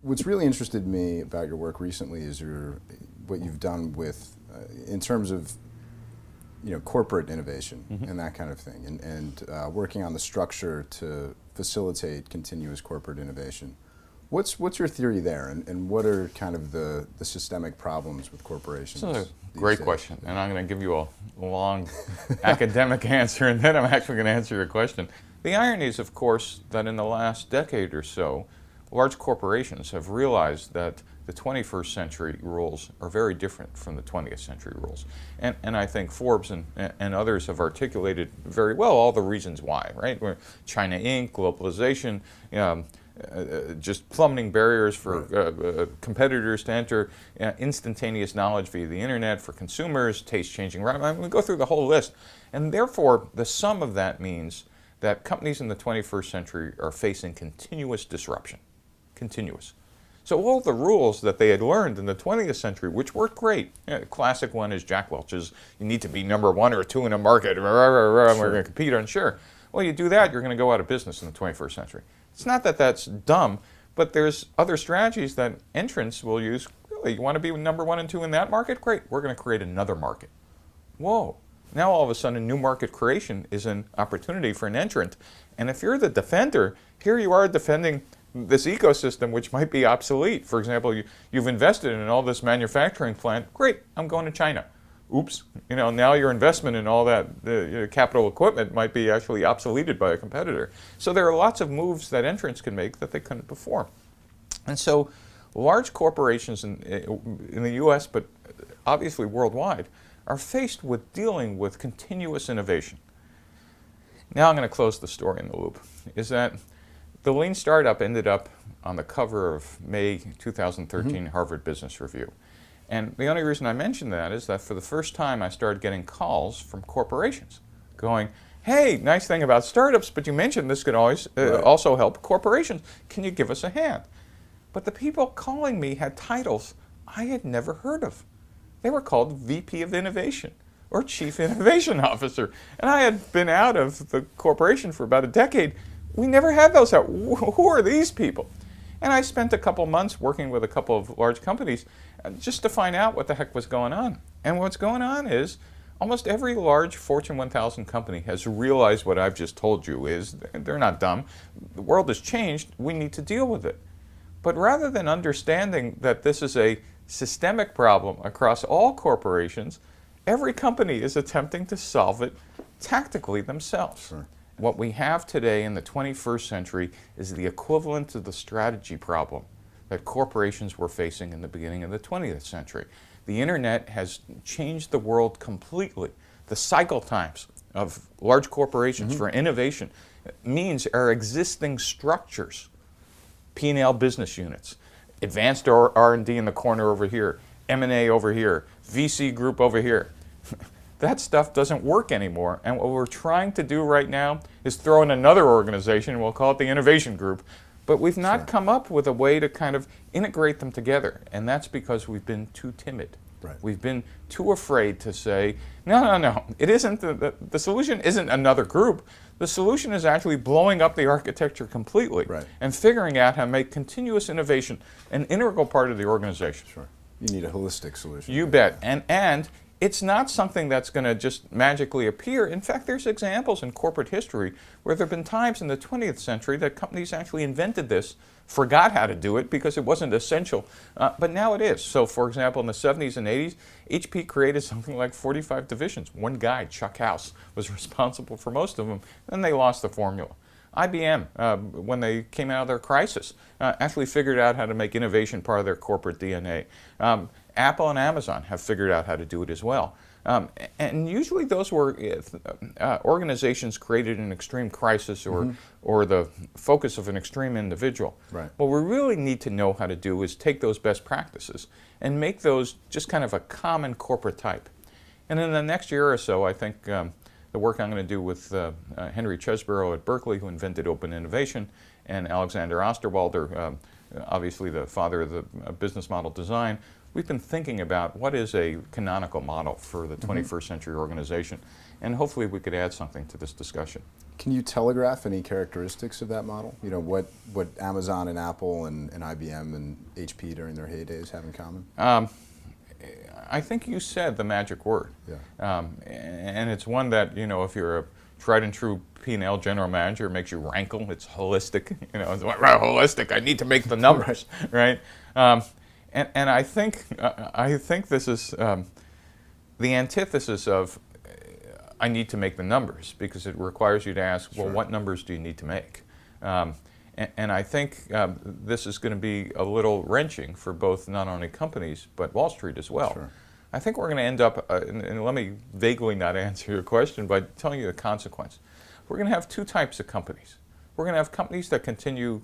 What's really interested me about your work recently is what you've done with, in terms of corporate innovation and that kind of thing, and working on the structure to facilitate continuous corporate innovation. What's your theory there, and what are kind of the systemic problems with corporations? This is a great question, and I'm going to give you a long academic answer, and then I'm actually going to answer your question. The irony is, of course, that in the last decade or so, large corporations have realized that the 21st century rules are very different from the 20th century rules. And I think Forbes and others have articulated very well all the reasons why, right? Where China Inc., globalization, just plummeting barriers for competitors to enter, instantaneous knowledge via the internet for consumers, taste changing, right? I mean, we go through the whole list. And therefore, the sum of that means that companies in the 21st century are facing continuous disruption. Continuous. So all the rules that they had learned in the 20th century, which worked great, classic one is Jack Welch's, you need to be number 1 or 2 in a market, we're going to compete on share. Well, you do that, you're going to go out of business in the 21st century. It's not that that's dumb, but there's other strategies that entrants will use. Really, you want to be number 1 and 2 in that market? Great, we're going to create another market. Whoa. Now all of a sudden new market creation is an opportunity for an entrant. And if you're the defender, here you are defending this ecosystem which might be obsolete. For example, you've invested in all this manufacturing plant. Great, I'm going to China. Oops, now your investment in all that capital equipment might be actually obsoleted by a competitor. So there are lots of moves that entrants can make that they couldn't before. And so large corporations in the US, but obviously worldwide, are faced with dealing with continuous innovation. Now I'm going to close the story in the loop, is that the Lean Startup ended up on the cover of May 2013 Harvard Business Review. And the only reason I mention that is that for the first time I started getting calls from corporations going, hey, nice thing about startups, but you mentioned this could always also help corporations. Can you give us a hand? But the people calling me had titles I had never heard of. They were called VP of Innovation or Chief Innovation Officer. And I had been out of the corporation for about a decade. We never had those out. Who are these people? And I spent a couple months working with a couple of large companies just to find out what the heck was going on. And what's going on is almost every large Fortune 1000 company has realized what I've just told you is they're not dumb. The world has changed. We need to deal with it. But rather than understanding that this is a systemic problem across all corporations, every company is attempting to solve it tactically themselves. Sure. What we have today in the 21st century is the equivalent to the strategy problem that corporations were facing in the beginning of the 20th century. The internet has changed the world completely. The cycle times of large corporations for innovation means our existing structures, P&L business units, advanced R&D in the corner over here, M&A over here, VC group over here. That stuff doesn't work anymore, and what we're trying to do right now is throw in another organization, and we'll call it the innovation group, but we've not come up with a way to kind of integrate them together, and that's because we've been too timid. Right. We've been too afraid to say, no, it isn't the solution isn't another group. The solution is actually blowing up the architecture completely and figuring out how to make continuous innovation an integral part of the organization. Sure. You need a holistic solution. You bet. And it's not something that's going to just magically appear. In fact, there's examples in corporate history where there have been times in the 20th century that companies actually invented this, forgot how to do it because it wasn't essential, but now it is. So for example, in the 70s and 80s, HP created something like 45 divisions. One guy, Chuck House, was responsible for most of them, and they lost the formula. IBM, when they came out of their crisis, actually figured out how to make innovation part of their corporate DNA. Apple and Amazon have figured out how to do it as well. And usually those were organizations created in extreme crisis or the focus of an extreme individual. Right. What we really need to know how to do is take those best practices and make those just kind of a common corporate type. And in the next year or so, I think the work I'm going to do with Henry Chesbrough at Berkeley, who invented open innovation, and Alexander Osterwalder, obviously the father of the business model design, we've been thinking about what is a canonical model for the 21st century organization, and hopefully we could add something to this discussion. Can you telegraph any characteristics of that model? You know, what Amazon and Apple and IBM and HP during their heydays have in common? I think you said the magic word. Yeah. And it's one that, you know, if you're a tried and true P&L general manager, it makes you rankle. It's holistic. You know, it's holistic. I need to make the numbers, right? And I think this is the antithesis of I need to make the numbers, because it requires you to ask, well, Sure. what numbers do you need to make? And I think this is going to be a little wrenching for both not only companies, but Wall Street as well. Sure. I think we're going to end up, and let me vaguely not answer your question by telling you the consequence. We're going to have two types of companies. We're going to have companies that continue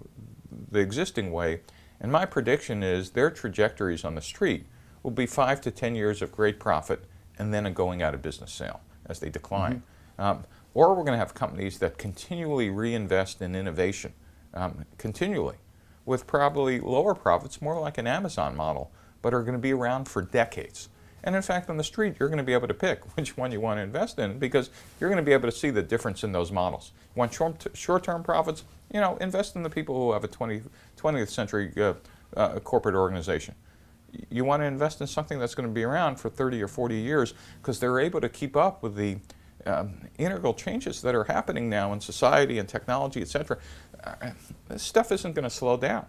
the existing way, and my prediction is their trajectories on the street will be 5 to 10 years of great profit and then a going out of business sale as they decline. Or we're going to have companies that continually reinvest in innovation, continually, with probably lower profits, more like an Amazon model, but are going to be around for decades. And in fact, on the street, you're going to be able to pick which one you want to invest in, because you're going to be able to see the difference in those models. You want short-term profits? You know, invest in the people who have a 20th century corporate organization. You want to invest in something that's going to be around for 30 or 40 years, because they're able to keep up with the integral changes that are happening now in society and technology, et cetera. This stuff isn't going to slow down.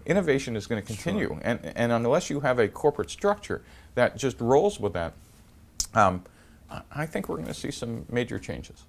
Innovation is going to continue, Sure. and unless you have a corporate structure that just rolls with that, I think we're going to see some major changes.